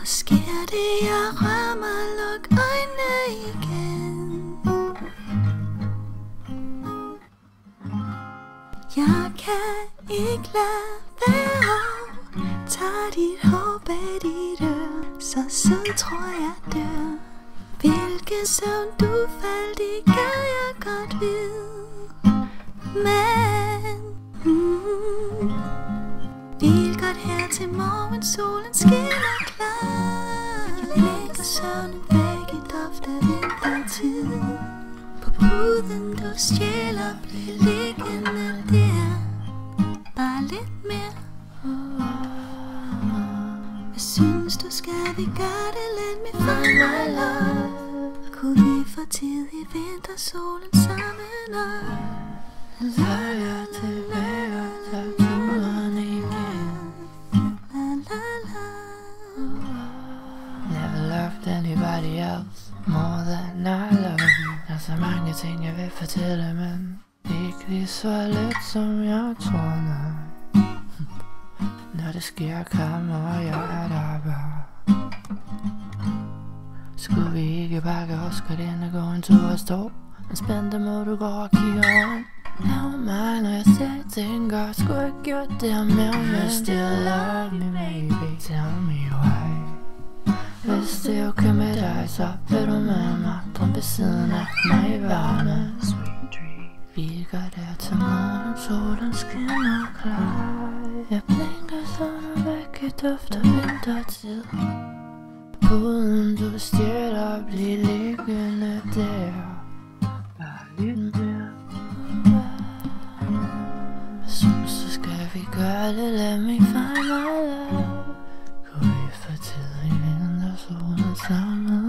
sker det, jeg rører mig, luk øjnene igen. Jeg kan ikke lade være, tager dit hår bag dit øre, så sød tror jeg dør. Hvilken søvn du faldt i, kan jeg godt vide. Men hvil godt her til morgen, solen skinner klar. Jeg lægger søvnen væk i duft af vintertid. På puden du stjæler, bliv liggende der. Bare lidt mere. Hvad synes du, skal vi gøre det? Let me find my love. Kunne vi få tid i vintersolen sammen op? Lejre tilbage og tager turen igen. La la la. Never loved anybody else more than I love you. Der er så mange ting jeg vil fortælle, men ikke lige så let som jeg tror, nej. Når det sker, kommer jeg der bare. Skulle vi ikke bakke os godt ind og gå en tur og stå? Men spændte må du gå og kigge rundt. Lav mig, når jeg selv tænker, skulle jeg gjort det mere, men still love me, baby, tell me why. Hvis det er okay med dig, så vil du med mig, drøm ved siden af mig i varme. Sweet dream. Vi gør det til morgen, solen skinner klar. Jeg blinker sådan væk i duft af vintertid. Puden du stjæler, bliv liggende der. Bare lidt mere. Hvad synes du, skal vi gøre det? Let me find my love. Kunne vi få tid i vintersolen sammen?